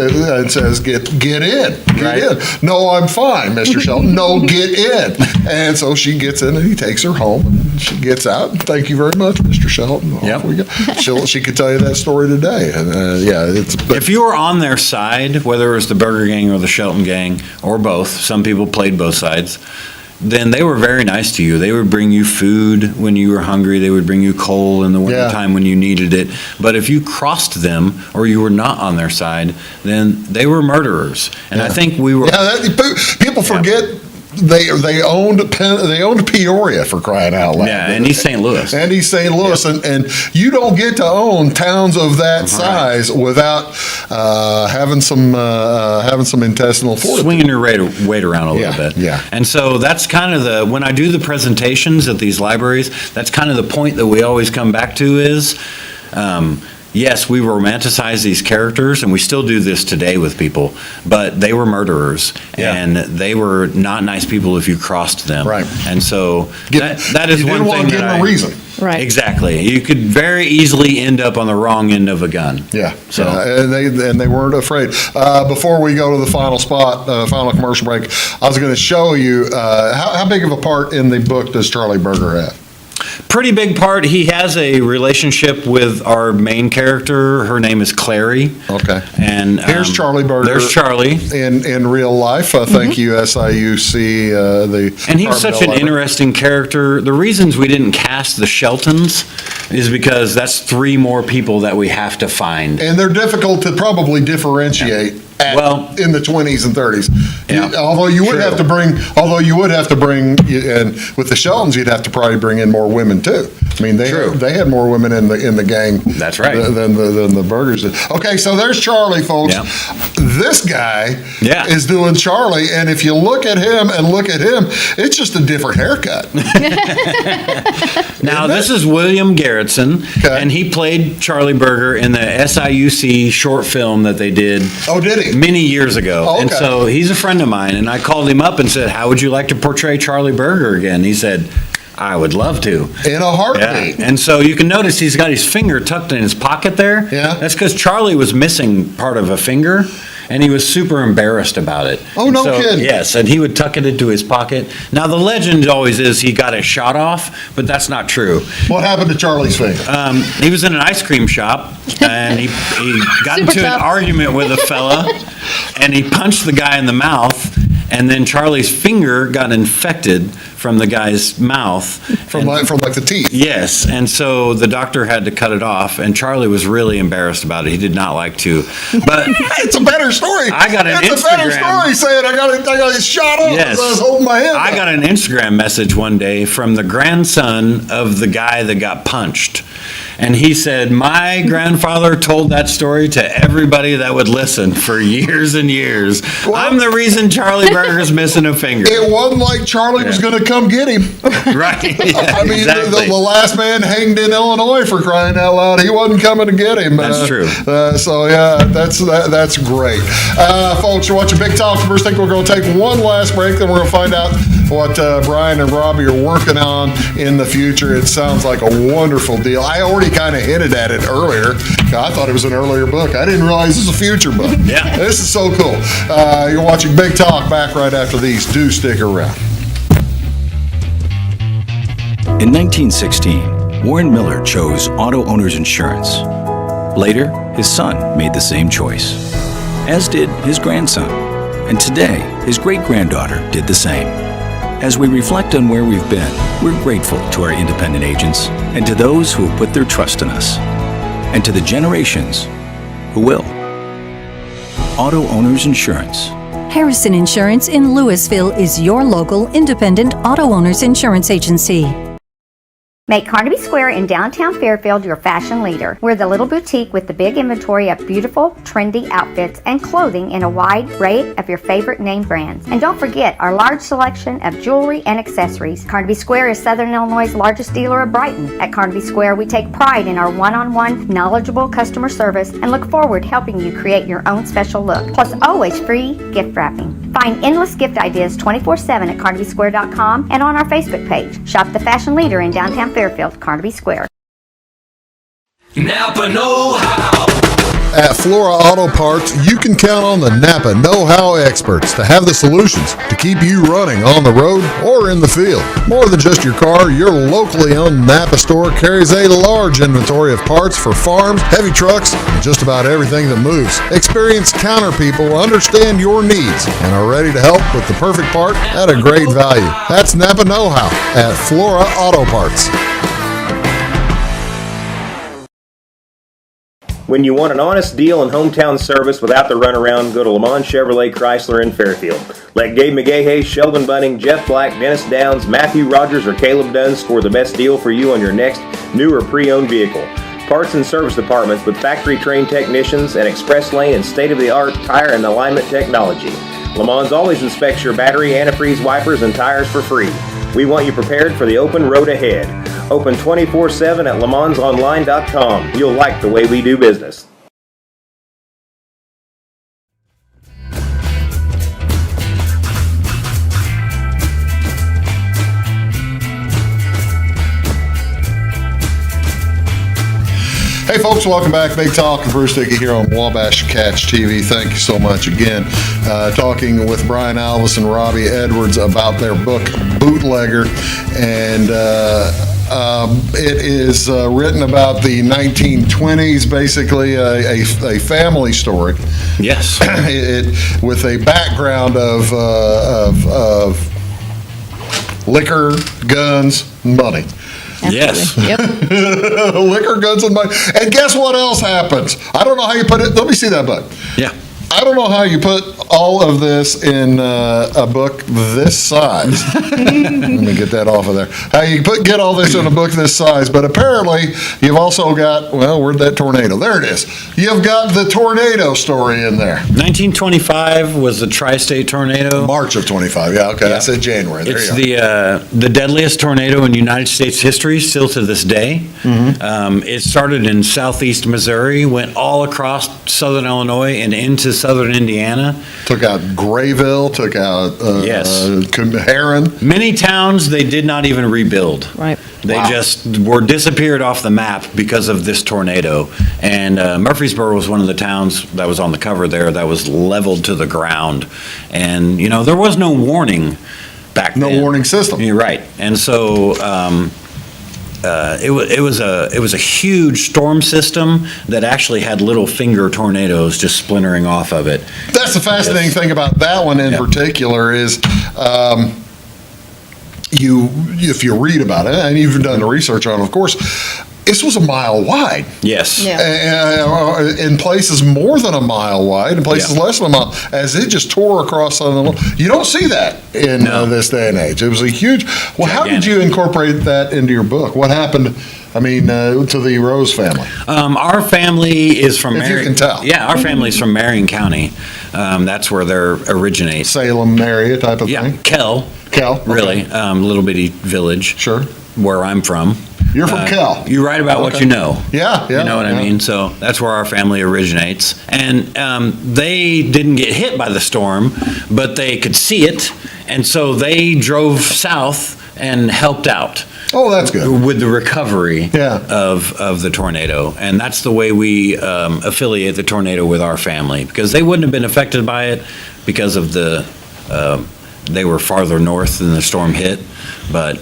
says, "Get in, get in." No, I'm fine, Mr. Shelton. No, get in. in. And so she gets in and he takes her home and she gets out. And thank you very much, Mr. Shelton. Off we go. She could tell you that story today. And if you were on their side, whether it was the Burger Gang or the Shelton Gang or both, some people played both sides, then they were very nice to you. They would bring you food when you were hungry. They would bring you coal in the wintertime when you needed it. But if you crossed them or you were not on their side, then they were murderers. And I think we were... people forget... They owned Peoria, for crying out loud. Yeah, and East St. Louis. And East St. Louis. And you don't get to own towns of that size without having some intestinal fortitude. Swinging your weight around a little bit. Yeah. And so that's kind of when I do the presentations at these libraries, that's kind of the point that we always come back to is, yes, we romanticize these characters, and we still do this today with people, but they were murderers, and they were not nice people if you crossed them. Right. And so that is one thing that you didn't want to give them a reason. Right. Exactly. You could very easily end up on the wrong end of a gun. Yeah. So and they weren't afraid. Before we go to the final spot, final commercial break, I was going to show you how big of a part in the book does Charlie Burger have? Pretty big part. He has a relationship with our main character. Her name is Clary. Okay. And here's Charlie Burger. There's Charlie. In real life. Thank you, SIUC. And he's such an interesting character. The reasons we didn't cast the Sheltons is because that's 3 more people that we have to find. And they're difficult to probably differentiate. In the 20s and 30s. Although you would have to bring, and with the Sheltons, you'd have to probably bring in more women too. I mean, they had more women in the gang. That's right. Than the Burgers did. Okay, so there's Charlie, folks. This guy is doing Charlie, and if you look at him, it's just a different haircut. Now, this is William Garrettson, and he played Charlie Burger in the SIUC short film that they did. Oh, did he? Many years ago. And so he's a friend of mine, and I called him up and said, how would you like to portray Charlie Burger again? He said, I would love to. In a heartbeat. And so you can notice he's got his finger tucked in his pocket there. Yeah. That's because Charlie was missing part of a finger, and he was super embarrassed about it. Oh, no kidding. Yes, and he would tuck it into his pocket. Now, the legend always is he got it shot off, but that's not true. What happened to Charlie's finger? He was in an ice cream shop, and he got into an argument with a fella, and he punched the guy in the mouth, and then Charlie's finger got infected from the guy's mouth. From the teeth. Yes, and so the doctor had to cut it off, and Charlie was really embarrassed about it. He did not like to. But it's a better story. I got an Instagram. It's a better story saying I got it shot off yes. as I was holding my head. I got an Instagram message one day from the grandson of the guy that got punched. And he said, my grandfather told that story to everybody that would listen for years and years. Well, I'm the reason Charlie Burger's missing a finger. It wasn't like Charlie was going to come get him. Right. Yeah, I mean, exactly. the last man hanged in Illinois, for crying out loud. He wasn't coming to get him. That's true. So, yeah, that's great. Folks, you're watching Big Talk. First, I think we're going to take one last break, then we're going to find out what Brian and Robbie are working on in the future. It sounds like a wonderful deal. I already kind of hinted at it earlier. I thought it was an earlier book. I didn't realize this is a future book. Yeah. This is so cool. You're watching Big Talk. Back right after these. Do stick around. In 1916, Warren Miller chose auto owners insurance. Later, his son made the same choice, as did his grandson. And today, his great-granddaughter did the same. As we reflect on where we've been, we're grateful to our independent agents and to those who have put their trust in us, and to the generations who will. Auto Owners Insurance. Harrison Insurance in Louisville is your local independent auto owners insurance agency. Make Carnaby Square in downtown Fairfield your fashion leader. We're the little boutique with the big inventory of beautiful, trendy outfits and clothing in a wide array of your favorite name brands. And don't forget our large selection of jewelry and accessories. Carnaby Square is Southern Illinois' largest dealer of Brighton. At Carnaby Square, we take pride in our one-on-one, knowledgeable customer service and look forward to helping you create your own special look. Plus, always free gift wrapping. Find endless gift ideas 24/7 at CarnabySquare.com and on our Facebook page. Shop the fashion leader in downtown Fairfield, Carnaby Square. Napa know-how. At Flora Auto Parts, you can count on the Napa know-how experts to have the solutions to keep you running on the road or in the field. More than just your car, your locally owned Napa store carries a large inventory of parts for farms, heavy trucks, and just about everything that moves. Experienced counter people understand your needs and are ready to help with the perfect part at a great value. That's Napa know-how at Flora Auto Parts. When you want an honest deal and hometown service without the runaround, go to Lamont Chevrolet Chrysler in Fairfield. Let Gabe McGahey, Sheldon Bunning, Jeff Black, Dennis Downs, Matthew Rogers, or Caleb Dunn score the best deal for you on your next new or pre-owned vehicle. Parts and service departments with factory-trained technicians and express lane and state-of-the-art tire and alignment technology. Lamont always inspects your battery, antifreeze, wipers, and tires for free. We want you prepared for the open road ahead. Open 24/7 at LeMansOnline.com. You'll like the way we do business. Hey folks, welcome back. Big Talk with Bruce Dickey here on Wabash Catch TV. Thank you so much again. Talking with Brian Alvis and Robbie Edwards about their book, Bootlegger. And it is written about the 1920s, basically a family story. Yes. With a background of liquor, guns, money. Yes. Yep. Liquor, guns, and money. And guess what else happens? I don't know how you put it. Let me see that book. Yeah. I don't know how you put all of this in a book this size. Let me get that off of there. How you get all this in a book this size, but apparently you've also got, well, where'd that tornado? There it is. You've got the tornado story in there. 1925 was the tri-state tornado. March of 25, yeah, okay. I said January. There It's you go. the deadliest tornado in United States history, still to this day. It started in southeast Missouri, went all across southern Illinois and into southern Indiana. Took out Grayville, took out Heron. Many towns they did not even rebuild. Right. They just were disappeared off the map because of this tornado. And Murfreesboro was one of the towns that was on the cover there that was leveled to the ground. And, you know, there was no warning back then. No warning system. You're right. And so it was a huge storm system that actually had little finger tornadoes just splintering off of it. That's the fascinating thing about that one in particular is if you read about it, and you've done the research on it, of course, this was a mile wide. Yes. In places more than a mile wide, in places less than a mile, as it just tore across southern. You don't see that in this day and age. It was a huge. Well, how did you incorporate that into your book? What happened? I mean, to the Rose family. Our family is from Marion. If you can tell. Yeah, our family's from Marion County. That's where they originate. Salem area type of thing. Yeah, Kell, really, little bitty village. Sure. Where I'm from. You're from Kell. You write about what you know. Yeah. You know what I mean? So that's where our family originates. And they didn't get hit by the storm, but they could see it. And so they drove south and helped out. Oh, that's good. With the recovery of the tornado. And that's the way we affiliate the tornado with our family. Because they wouldn't have been affected by it because of they were farther north than the storm hit. But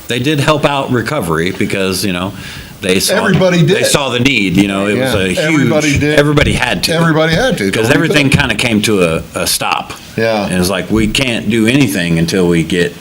they did help out recovery because, you know, they saw the need. You know, it was a huge. Everybody had to. Everybody had to because everything kind of came to a stop. Yeah, and it was like we can't do anything until we get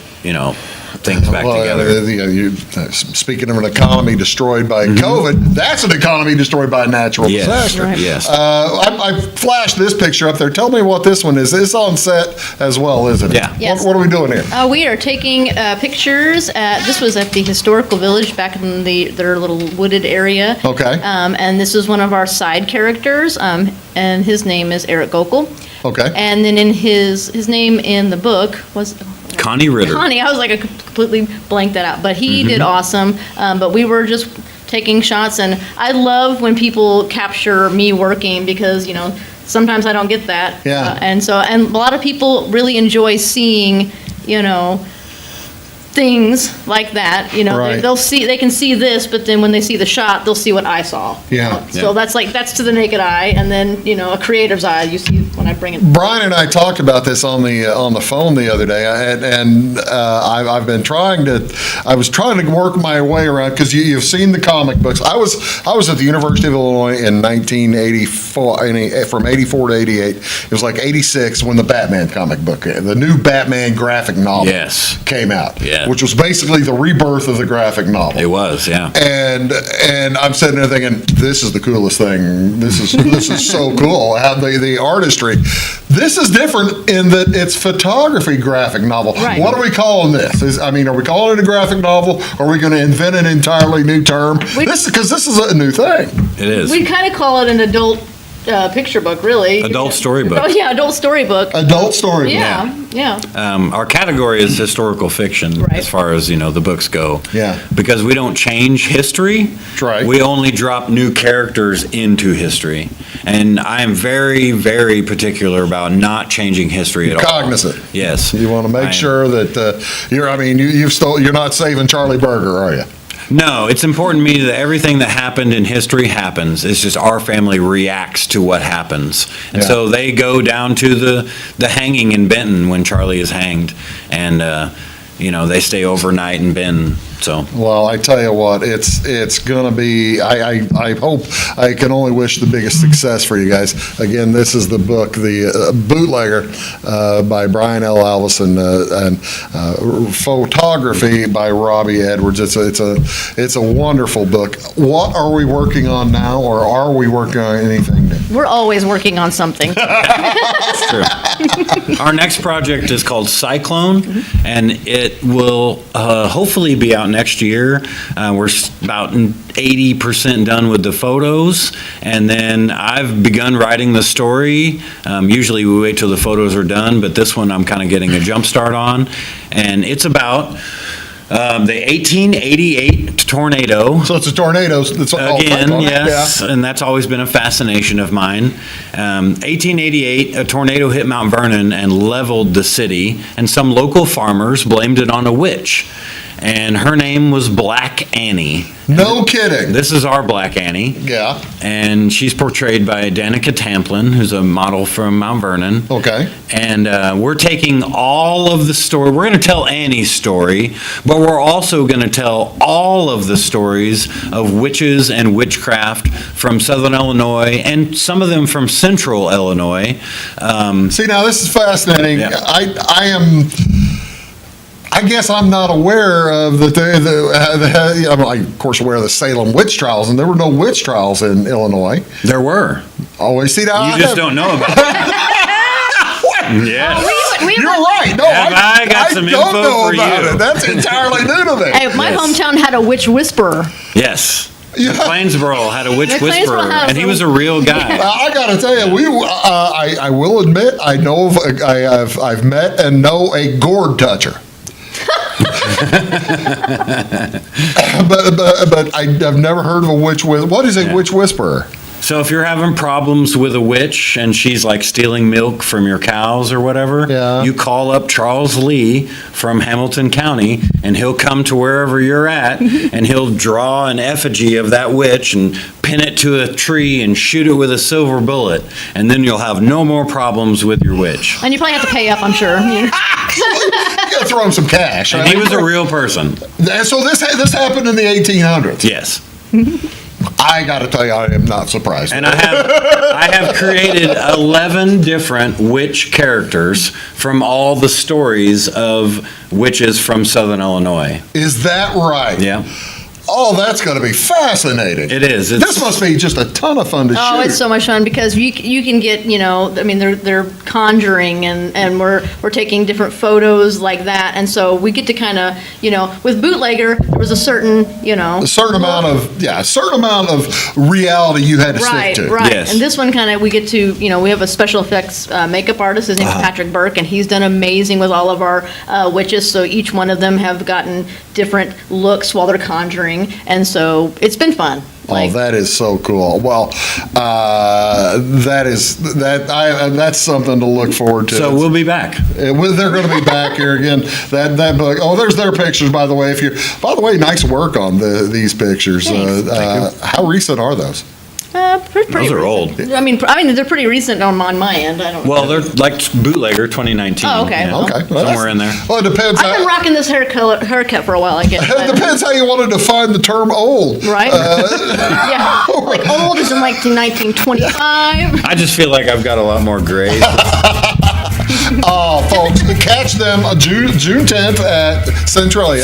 things back together. Speaking of an economy destroyed by COVID, that's an economy destroyed by a natural disaster. Right. Yes. I flashed this picture up there. Tell me what this one is. It's on set as well, isn't it? Yeah. Yes. What are we doing here? We are taking pictures. This was at the historical village back in their little wooded area. Okay. And this is one of our side characters, and his name is Eric Gokel. Okay. And then in his name in the book was Connie Ritter. Connie, I was like, I completely blanked that out. But he did awesome. But we were just taking shots. And I love when people capture me working because, sometimes I don't get that. Yeah. And a lot of people really enjoy seeing, things like that, you know, Right. they can see this, but then when they see the shot, they'll see what I saw. Yeah. So that's to the naked eye, and then, you know, a creator's eye, you see when I bring it. Brian and I talked about this on the phone the other day, and I've been I was trying to work my way around, because you've seen the comic books. I was at the University of Illinois in 1984, from 84 to 88. It was like 86 when the Batman comic book, the new Batman graphic novel, came out, which was basically the rebirth of the graphic novel. It was, yeah. And I'm sitting there thinking, this is the coolest thing. This is so cool. How the artistry. This is different in that it's photography graphic novel. Right. What are we calling this? Are we calling it a graphic novel? Or are we going to invent an entirely new term? Because this is a new thing. It is. We kind of call it an adult picture book, really. Adult storybook. Oh, yeah, adult storybook. Adult storybook. Yeah. Our category is historical fiction, as far as, you know, the books go. Yeah. Because we don't change history. That's right. We only drop new characters into history. And I am very, very particular about not changing history at all. Cognizant. Yes. You want to make sure that you're not saving Charlie Berger, are you? No, it's important to me that everything that happened in history happens. It's just our family reacts to what happens. And so they go down to the hanging in Benton when Charlie is hanged. And, you know, they stay overnight in Benton. So. Well, I tell you what, it's going to be, I hope, I can only wish the biggest success for you guys. Again, this is the book, The Bootlegger, by Brian L. Alvis, and photography by Robbie Edwards. It's a wonderful book. What are we working on now, or are we working on anything new? We're always working on something. That's true. Our next project is called Cyclone, and it will hopefully be out next year. We're about 80% done with the photos, and then I've begun writing the story. Usually we wait till the photos are done, but this one I'm kind of getting a jump start on, and it's about the 1888 tornado. So it's a tornado. Again, yes, and that's always been a fascination of mine. 1888, a tornado hit Mount Vernon and leveled the city, and some local farmers blamed it on a witch. And her name was Black Annie. No kidding. This is our Black Annie. Yeah. And she's portrayed by Danica Tamplin, who's a model from Mount Vernon. Okay. And we're taking all of the story. We're going to tell Annie's story, but we're also going to tell all of the stories of witches and witchcraft from Southern Illinois and some of them from Central Illinois. See, now this is fascinating. Yeah. I guess I'm not aware of I'm of course aware of the Salem witch trials, and there were no witch trials in Illinois. There were. Oh, see now You just don't know about it. Yeah. You're right. No, I got some don't info know for about you. it. That's entirely new to me. Hey, my hometown had a witch whisperer. Yes. Yeah. Plainsboro had a witch The Plainsboro whisperer, has and he a- was a real guy. I got to tell you, I will admit, I know I've met and know a gourd toucher. but I've never heard of a witch whisperer. What is a witch whisperer? So if you're having problems with a witch and she's like stealing milk from your cows or whatever, you call up Charles Lee from Hamilton County, and he'll come to wherever you're at, and he'll draw an effigy of that witch and pin it to a tree and shoot it with a silver bullet, and then you'll have no more problems with your witch. And you probably have to pay up, I'm sure. You got to throw him some cash. And he was a real person. And so this happened in the 1800s. Yes. I got to tell you, I am not surprised. And I have created 11 different witch characters from all the stories of witches from Southern Illinois. Is that right? Yeah. Oh, that's going to be fascinating. It is. This must be just a ton of fun to shoot. Oh, it's so much fun because you can get, you know, I mean, they're conjuring and we're taking different photos like that. And so we get to kind of, you know, with Bootlegger, there was a certain, you know. A certain amount of reality you had to stick to. Right. Yes. And this one kind of, we get to, you know, we have a special effects makeup artist. His name's Patrick Burke, and he's done amazing with all of our witches. So each one of them have gotten different looks while they're conjuring. And so it's been fun. Like, that is so cool. Well, that's something to look forward to. So we'll be back. They're going to be back here again. That book. Oh, there's their pictures, by the way. By the way, nice work on these pictures. Thanks. How recent are those? Pretty Those are recent. old. I mean, they're pretty recent on my end. I don't. Well, they're like Bootlegger 2019. Oh, okay. Yeah. Okay. Well, Somewhere in there. Well, it depends. I've been rocking this haircut for a while, I guess. It depends how you want to define the term old. Right? Yeah. Like old is in like 1925. I just feel like I've got a lot more gray. Folks, catch them June 10th at Centralia.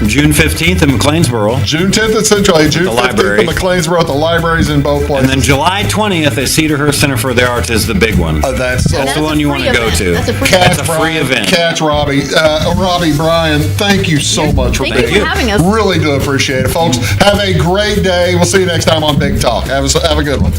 June 15th in McLeansboro. June 10th at Centralia. June 15th library. at McLeansboro at the libraries in both places. And then July 20th at Cedarhurst Center for the Arts is the big one. That's the one you want to go to. That's a free That's a free event. Catch Robbie. Robbie, Brian, thank you so much for being here. Thank you for having us. Really do appreciate it, folks. Have a great day. We'll see you next time on Big Talk. Have a good one.